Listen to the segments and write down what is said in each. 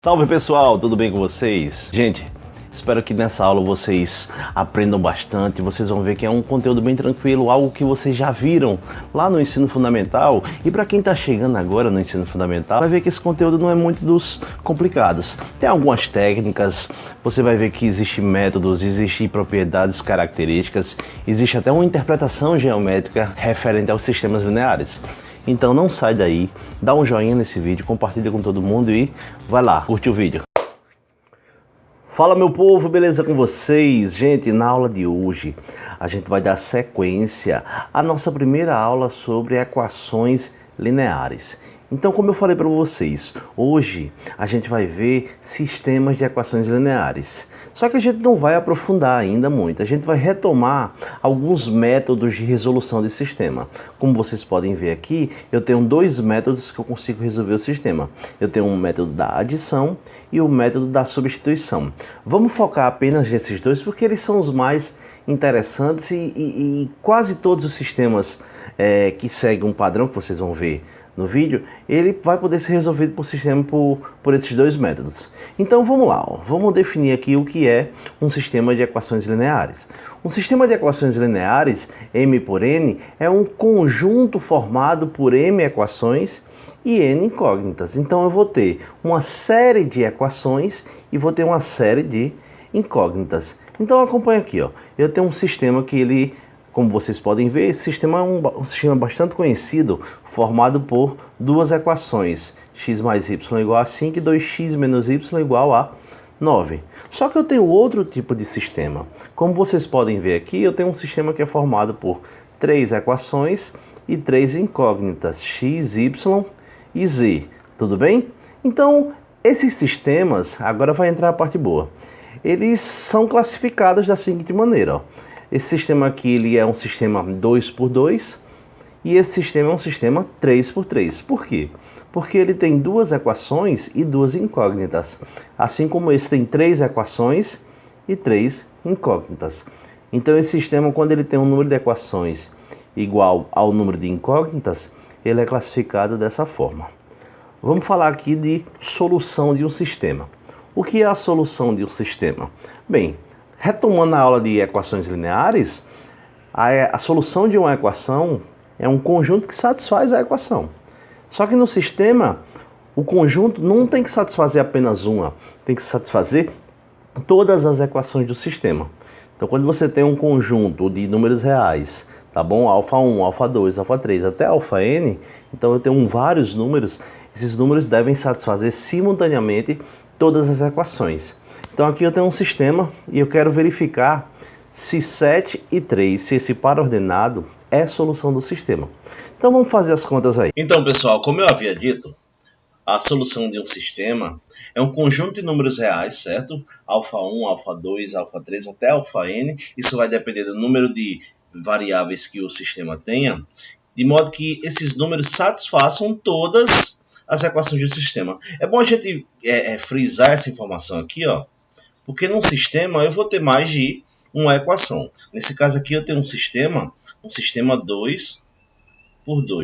Salve pessoal, tudo bem com vocês? Gente, espero que nessa aula vocês aprendam bastante. Vocês vão ver que é um conteúdo bem tranquilo, algo que vocês já viram lá no ensino fundamental. E para quem está chegando agora no ensino fundamental, vai ver que esse conteúdo não é muito dos complicados. Tem algumas técnicas, você vai ver que existem métodos, existem propriedades, características, existe até uma interpretação geométrica referente aos sistemas lineares. Então não sai daí, dá um joinha nesse vídeo, compartilha com todo mundo e vai lá, curte o vídeo. Fala meu povo, beleza com vocês? Gente, na aula de hoje a gente vai dar sequência à nossa primeira aula sobre equações lineares. Então, como eu falei para vocês, hoje a gente vai ver sistemas de equações lineares. Só que a gente não vai aprofundar ainda muito, a gente vai retomar alguns métodos de resolução de sistema. Como vocês podem ver aqui, eu tenho dois métodos que eu consigo resolver o sistema. Eu tenho um método da adição e o método da substituição. Vamos focar apenas nesses dois porque eles são os mais interessantes e quase todos os sistemas que seguem um padrão que vocês vão ver no vídeo, ele vai poder ser resolvido por sistema por esses dois métodos. Então vamos lá, vamos definir aqui o que é um sistema de equações lineares. Um sistema de equações lineares, M por N, é um conjunto formado por M equações e N incógnitas. Então eu vou ter uma série de equações e vou ter uma série de incógnitas. Então acompanha aqui, ó. Eu tenho um sistema que ele, como vocês podem ver, esse sistema é um sistema bastante conhecido, formado por duas equações, x mais y igual a 5 e 2x menos y igual a 9. Só que eu tenho outro tipo de sistema. Como vocês podem ver aqui, eu tenho um sistema que é formado por três equações e três incógnitas, x, y e z. Tudo bem? Então, esses sistemas, agora vai entrar a parte boa, eles são classificados da seguinte maneira, ó. Esse sistema aqui ele é um sistema 2×2 e esse sistema é um sistema 3×3. Por quê? Porque ele tem duas equações e duas incógnitas. Assim como esse tem três equações e três incógnitas. Então esse sistema, quando ele tem um número de equações igual ao número de incógnitas, ele é classificado dessa forma. Vamos falar aqui de solução de um sistema. O que é a solução de um sistema? Bem, retomando a aula de equações lineares, a solução de uma equação é um conjunto que satisfaz a equação. Só que no sistema, o conjunto não tem que satisfazer apenas uma, tem que satisfazer todas as equações do sistema. Então, quando você tem um conjunto de números reais, tá bom? Alfa 1, alfa 2, alfa 3, até alfa n, então eu tenho vários números, esses números devem satisfazer simultaneamente todas as equações. Então aqui eu tenho um sistema e eu quero verificar se 7 e 3, se esse par ordenado é solução do sistema. Então vamos fazer as contas aí. Então pessoal, como eu havia dito, a solução de um sistema é um conjunto de números reais, certo? Alfa 1, alfa 2, alfa 3 até alfa n. Isso vai depender do número de variáveis que o sistema tenha, de modo que esses números satisfaçam todas as equações do sistema. É bom a gente frisar essa informação aqui, ó, porque num sistema eu vou ter mais de uma equação. Nesse caso aqui eu tenho um sistema 2×2,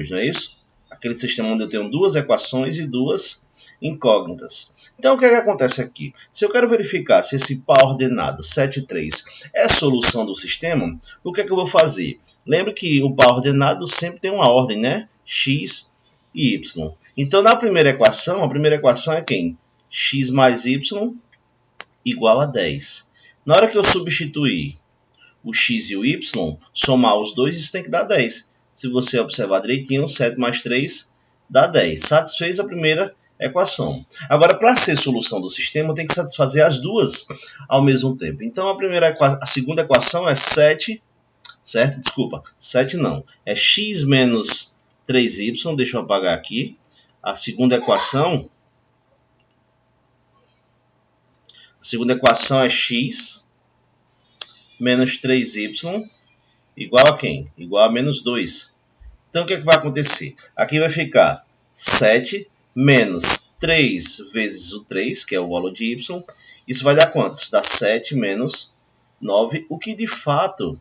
não é isso? Aquele sistema onde eu tenho duas equações e duas incógnitas. Então o que é que acontece aqui? Se eu quero verificar se esse par ordenado 7 e 3 é solução do sistema, o que é que eu vou fazer? Lembre que o par ordenado sempre tem uma ordem, né? X e y. Então na primeira equação, a primeira equação é quem? X mais y igual a 10. Na hora que eu substituir o x e o y, somar os dois, isso tem que dar 10. Se você observar direitinho, 7 mais 3 dá 10. Satisfez a primeira equação. Agora, para ser solução do sistema, tem que satisfazer as duas ao mesmo tempo. Então, a segunda equação é 7, certo? Desculpa, 7 não. É x menos 3y, deixa eu apagar aqui. A segunda equação é x menos 3y igual a quem? Igual a menos 2. Então, o que é que vai acontecer? Aqui vai ficar 7 menos 3 vezes o 3, que é o valor de y. Isso vai dar quanto? Isso dá 7 menos 9, o que de fato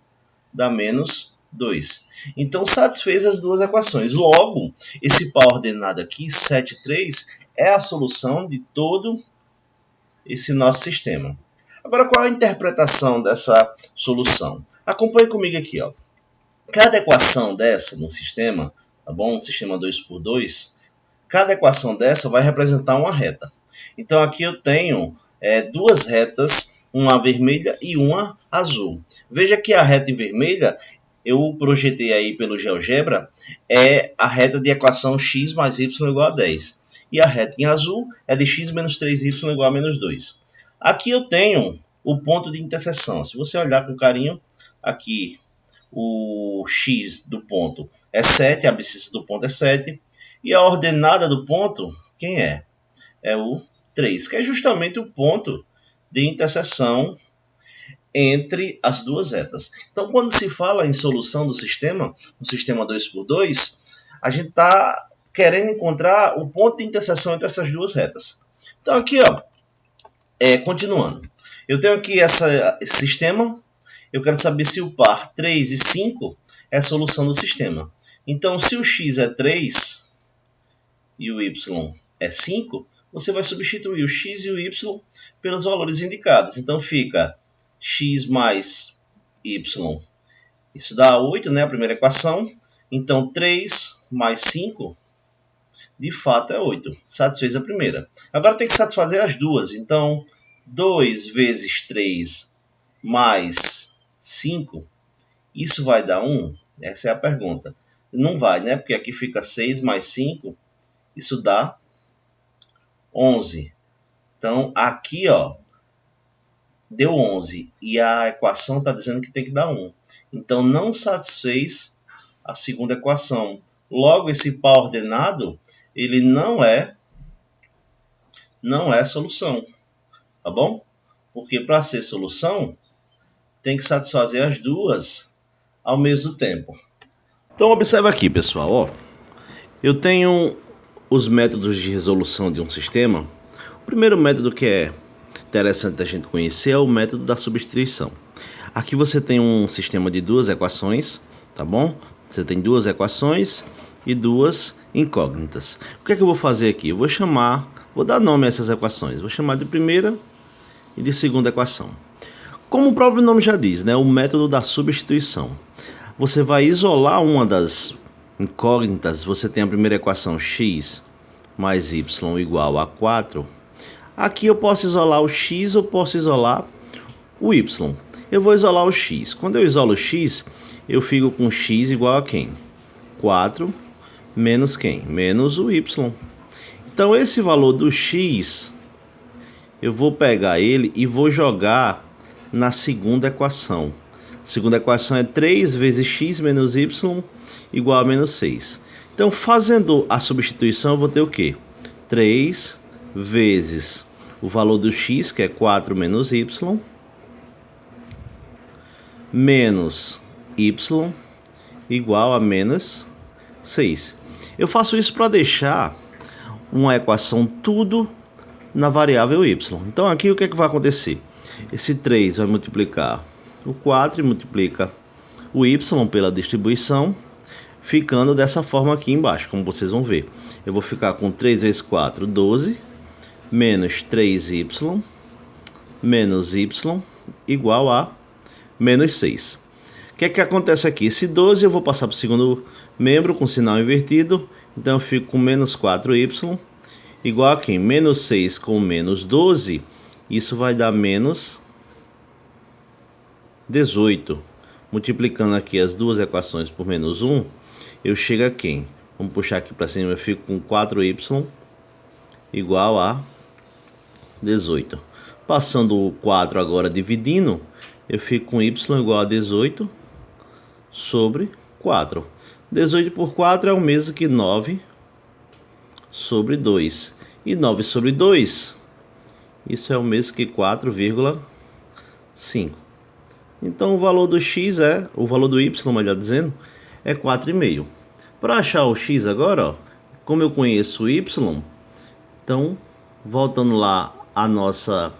dá menos 2. Então, satisfez as duas equações. Logo, esse par ordenado aqui, 7, 3, é a solução de todo esse nosso sistema. Agora, qual a interpretação dessa solução? Acompanhe comigo aqui, ó. Cada equação dessa no sistema, tá bom? Um sistema 2×2, cada equação dessa vai representar uma reta. Então aqui eu tenho duas retas, uma vermelha e uma azul. Veja que a reta em vermelha, eu projetei aí pelo GeoGebra, é a reta de equação x mais y igual a 10. E a reta em azul é de x menos 3y igual a menos 2. Aqui eu tenho o ponto de interseção. Se você olhar com carinho, aqui o x do ponto é 7, a abscissa do ponto é 7. E a ordenada do ponto, quem é? É o 3, que é justamente o ponto de interseção entre as duas retas. Então, quando se fala em solução do sistema, um sistema 2×2, a gente está querendo encontrar o ponto de interseção entre essas duas retas. Então, aqui, ó, continuando. Eu tenho aqui esse sistema. Eu quero saber se o par 3 e 5 é a solução do sistema. Então, se o x é 3 e o y é 5, você vai substituir o x e o y pelos valores indicados. Então, fica x mais y. Isso dá 8, né? A primeira equação. Então, 3 mais 5, de fato, é 8. Satisfez a primeira. Agora tem que satisfazer as duas. Então, 2 vezes 3 mais 5, isso vai dar 1? Essa é a pergunta. Não vai, né? Porque aqui fica 6 mais 5, isso dá 11. Então, aqui, ó, deu 11 e a equação está dizendo que tem que dar 1. Então, não satisfez a segunda equação. Logo, esse par ordenado, ele não é solução, tá bom? Porque para ser solução, tem que satisfazer as duas ao mesmo tempo. Então observa aqui, pessoal, ó. Eu tenho os métodos de resolução de um sistema. O primeiro método que é interessante a gente conhecer é o método da substituição. Aqui você tem um sistema de duas equações, tá bom? Você tem duas equações e duas incógnitas. O que é que eu vou fazer aqui? Eu vou dar nome a essas equações. Vou chamar de primeira e de segunda equação. Como o próprio nome já diz, né, o método da substituição. Você vai isolar uma das incógnitas. Você tem a primeira equação x mais y igual a 4. Aqui eu posso isolar o x ou posso isolar o y. Eu vou isolar o x. Quando eu isolo o x, eu fico com x igual a quem? 4 menos quem? Menos o y. Então esse valor do x, eu vou pegar ele e vou jogar na segunda equação. A segunda equação é 3 vezes x menos y igual a menos 6. Então, fazendo a substituição, eu vou ter o quê? 3 vezes o valor do x, que é 4 menos y, menos y igual a menos 6. Eu faço isso para deixar uma equação tudo na variável y. Então, aqui o que é que vai acontecer? Esse 3 vai multiplicar o 4 e multiplica o y pela distribuição, ficando dessa forma aqui embaixo, como vocês vão ver. Eu vou ficar com 3 vezes 4, 12, menos 3y, menos y, igual a menos 6. O que é que acontece aqui? Esse 12 eu vou passar para o segundo membro com sinal invertido, então eu fico com menos 4y, igual a quem? Menos 6 com menos 12, isso vai dar menos 18. Multiplicando aqui as duas equações por menos 1, eu chego a quem? Vamos puxar aqui para cima, eu fico com 4y igual a 18. Passando o 4 agora dividindo, eu fico com y igual a 18 sobre 4. 18 por 4 é o mesmo que 9 sobre 2. E 9 sobre 2, isso é o mesmo que 4,5. Então o valor do x o valor do y, melhor dizendo, é 4,5. Para achar o x agora, ó, como eu conheço o y, então, voltando lá à nossa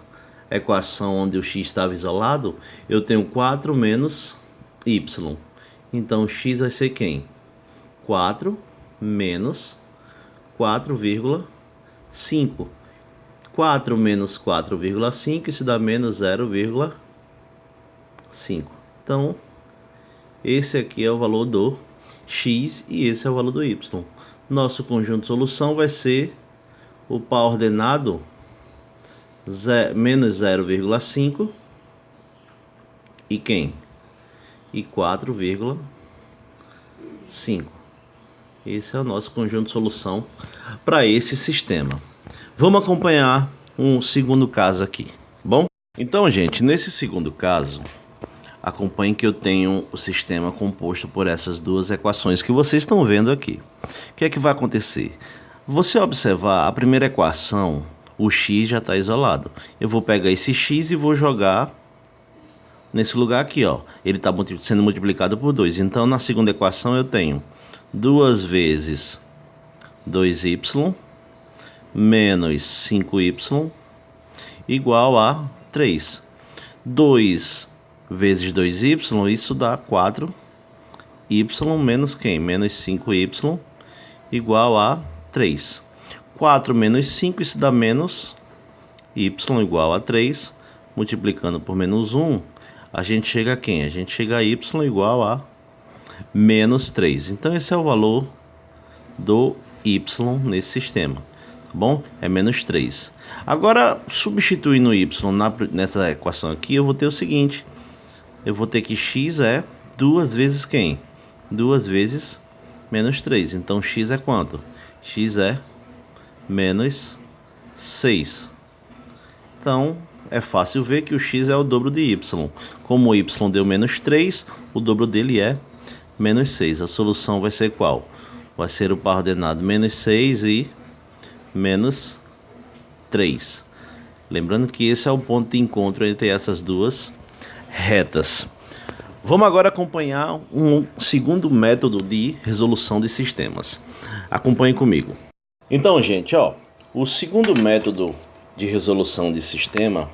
equação onde o x estava isolado, eu tenho 4 menos y. Então, x vai ser quem? 4 menos 4,5. 4 menos 4,5, isso dá menos 0,5. Então, esse aqui é o valor do x e esse é o valor do y. Nosso conjunto de solução vai ser o par ordenado menos 0,5 e quem? E 4,5. Esse é o nosso conjunto de solução para esse sistema. Vamos acompanhar um segundo caso aqui, bom? Então, gente, nesse segundo caso, acompanhe que eu tenho o sistema composto por essas duas equações que vocês estão vendo aqui. O que é que vai acontecer? Você observar a primeira equação, o x já está isolado. Eu vou pegar esse x e vou jogar nesse lugar aqui, ó. Ele está sendo multiplicado por 2. Então, na segunda equação, eu tenho 2 vezes 2y menos 5y igual a 3. 2 vezes 2y, isso dá 4y menos quem? Menos 5y igual a 3. 4 menos 5, isso dá menos y igual a 3. Multiplicando por menos 1, a gente chega a quem? A gente chega a y igual a menos 3. Então, esse é o valor do y nesse sistema, tá bom? É menos 3. Agora, substituindo y nessa equação aqui, eu vou ter o seguinte. Eu vou ter que x é 2 vezes quem? 2 vezes menos 3. Então, x é quanto? X é menos 6. Então, é fácil ver que o x é o dobro de y. Como o y deu menos 3, o dobro dele é menos 6. A solução vai ser qual? Vai ser o par ordenado menos 6 e menos 3. Lembrando que esse é o ponto de encontro entre essas duas retas. Vamos agora acompanhar um segundo método de resolução de sistemas. Acompanhe comigo. Então, gente, ó, o segundo método de resolução de sistema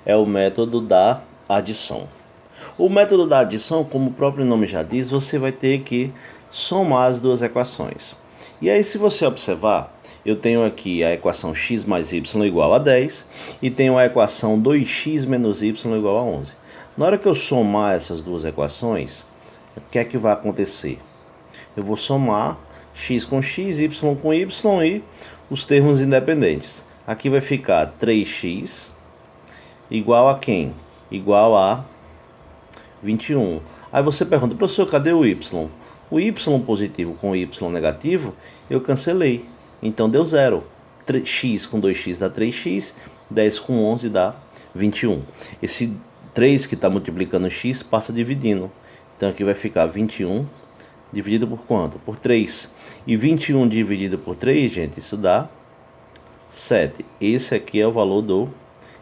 é o método da adição. O método da adição, como o próprio nome já diz, você vai ter que somar as duas equações. E aí, se você observar, eu tenho aqui a equação x mais y igual a 10 e tenho a equação 2x menos y igual a 11. Na hora que eu somar essas duas equações, o que é que vai acontecer? Eu vou somar x com x, y com y e os termos independentes. Aqui vai ficar 3x igual a quem? Igual a 21. Aí você pergunta, professor, cadê o y? O y positivo com o y negativo, eu cancelei. Então deu 0. X com 2x dá 3x, 10 com 11 dá 21. Esse 3 que está multiplicando x passa dividindo. Então aqui vai ficar 21 dividido por quanto? Por 3. E 21 dividido por 3, gente, isso dá 7. Esse aqui é o valor do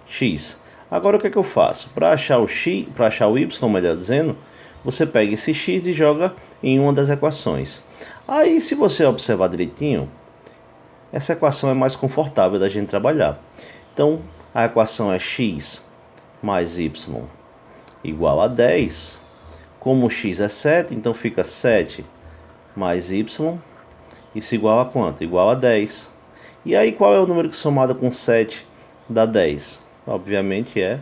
x. Agora o que é que eu faço? Para achar o x, para achar o y, melhor dizendo, você pega esse x e joga em uma das equações. Aí, se você observar direitinho, essa equação é mais confortável da gente trabalhar. Então, a equação é x mais y igual a 10. Como x é 7, então fica 7 mais y, isso igual a quanto? Igual a 10. E aí, qual é o número que somado com 7 dá 10? Obviamente é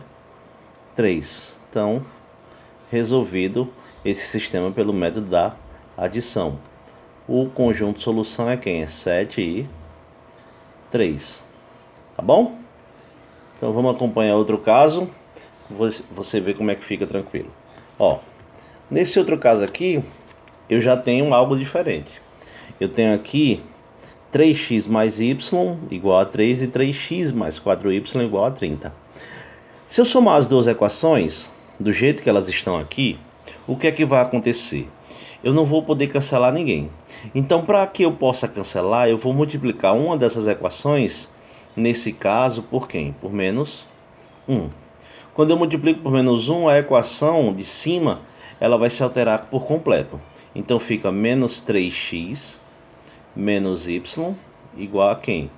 3. Então, resolvido esse sistema pelo método da adição. O conjunto de solução é quem? É 7 e 3. Tá bom? Então, vamos acompanhar outro caso. Você vê como é que fica tranquilo. Ó, nesse outro caso aqui, eu já tenho algo diferente. Eu tenho aqui 3x mais y igual a 3 e 3x mais 4y igual a 30. Se eu somar as duas equações, do jeito que elas estão aqui, o que é que vai acontecer? Eu não vou poder cancelar ninguém. Então, para que eu possa cancelar, eu vou multiplicar uma dessas equações, nesse caso, por quem? Por menos 1. Quando eu multiplico por menos 1, a equação de cima ela vai se alterar por completo. Então, fica menos 3x menos y igual a quem?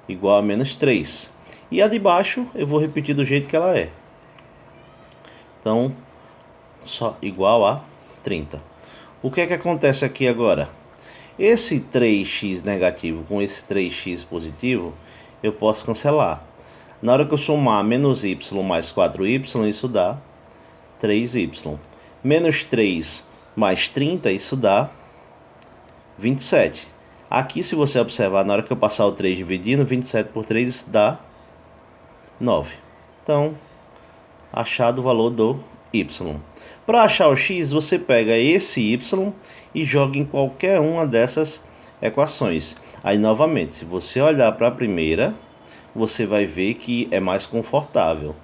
Igual a menos 3. E a de baixo eu vou repetir do jeito que ela é. Então, só igual a 30. O que é que acontece aqui agora? Esse 3x negativo com esse 3x positivo, eu posso cancelar. Na hora que eu somar menos y mais 4y, isso dá 3y. Menos 3 mais 30, isso dá 27. Aqui, se você observar, na hora que eu passar o 3 dividindo, 27 por 3, isso dá 9. Então, achado o valor do y. Para achar o x, você pega esse y e joga em qualquer uma dessas equações. Aí, novamente, se você olhar para a primeira, você vai ver que é mais confortável.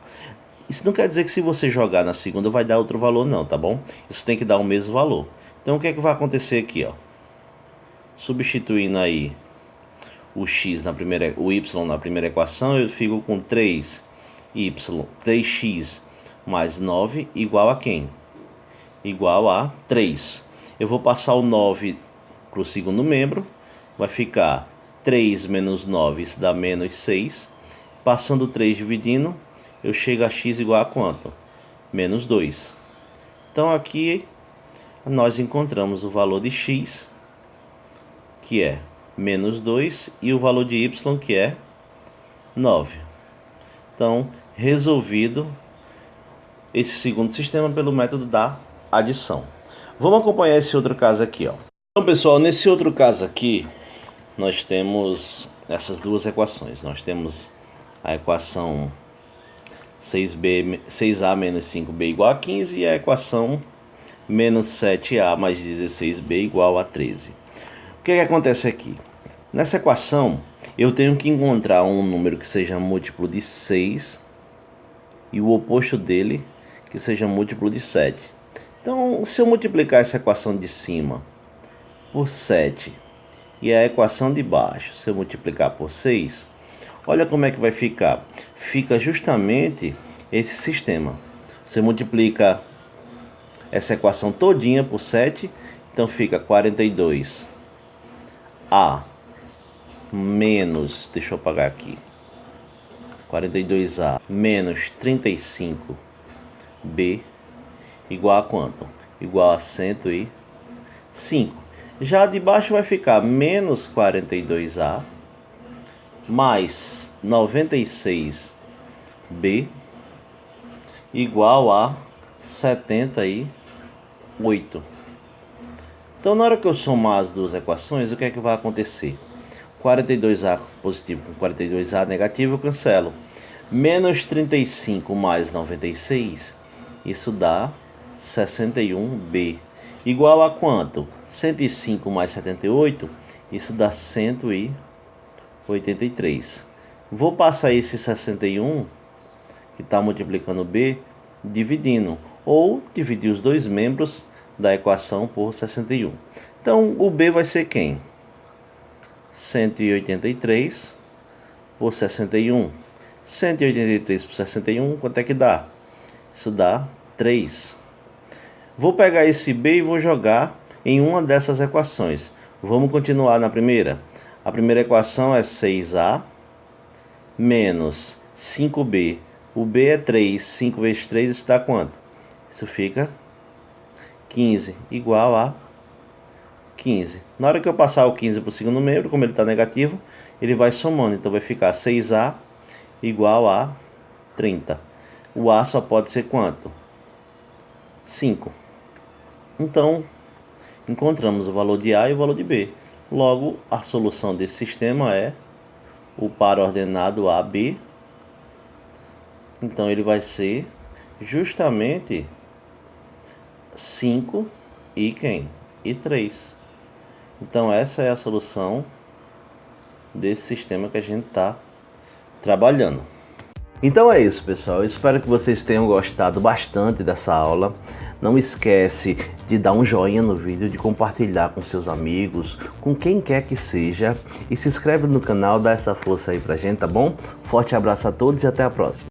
Isso não quer dizer que se você jogar na segunda vai dar outro valor não, tá bom? Isso tem que dar o mesmo valor. Então, o que é que vai acontecer aqui, ó? Substituindo aí o y na primeira equação, eu fico com 3x mais 9 igual a quem? Igual a 3. Eu vou passar o 9 para o segundo membro, vai ficar 3 menos 9, isso dá menos 6. Passando 3 dividindo, eu chego a x igual a quanto? Menos 2. Então aqui nós encontramos o valor de x, que é menos 2, e o valor de y, que é 9. Então, resolvido esse segundo sistema pelo método da adição. Vamos acompanhar esse outro caso aqui, ó. Então, pessoal, nesse outro caso aqui, nós temos essas duas equações. Nós temos a equação 6a menos 5b igual a 15 e a equação menos 7a mais 16b igual a 13. O que acontece aqui? Nessa equação, eu tenho que encontrar um número que seja múltiplo de 6 e o oposto dele que seja múltiplo de 7. Então, se eu multiplicar essa equação de cima por 7 e a equação de baixo, se eu multiplicar por 6, olha como é que vai ficar. Fica justamente esse sistema. Você multiplica essa equação todinha por 7, então fica 42a menos, deixa eu apagar aqui, 42a menos 35b igual a quanto? Igual a 105. Já de baixo vai ficar menos 42a mais 96b igual a 78. Então, na hora que eu somar as duas equações, o que é que vai acontecer? 42a positivo com 42a negativo, eu cancelo. Menos 35 mais 96, isso dá 61b. Igual a quanto? 105 mais 78, isso dá 183. Vou passar esse 61, que está multiplicando b, dividindo. Ou dividir os dois membros da equação por 61. Então, o b vai ser quem? 183 por 61. 183 por 61, quanto é que dá? Isso dá 3. Vou pegar esse b e vou jogar em uma dessas equações. Vamos continuar na primeira. A primeira equação é 6a menos 5b. O b é 3. 5 vezes 3, isso dá quanto? Isso fica 15, igual a 15. Na hora que eu passar o 15 para o segundo membro, como ele está negativo, ele vai somando. Então vai ficar 6a igual a 30. O a só pode ser quanto? 5. Então, encontramos o valor de a e o valor de b. Logo, a solução desse sistema é o par ordenado AB. Então, ele vai ser justamente 5 e quem? E 3. Então, essa é a solução desse sistema que a gente está trabalhando. Então é isso, pessoal. Eu espero que vocês tenham gostado bastante dessa aula. Não esquece de dar um joinha no vídeo, de compartilhar com seus amigos, com quem quer que seja. E se inscreve no canal, dá essa força aí pra gente, tá bom? Forte abraço a todos e até a próxima.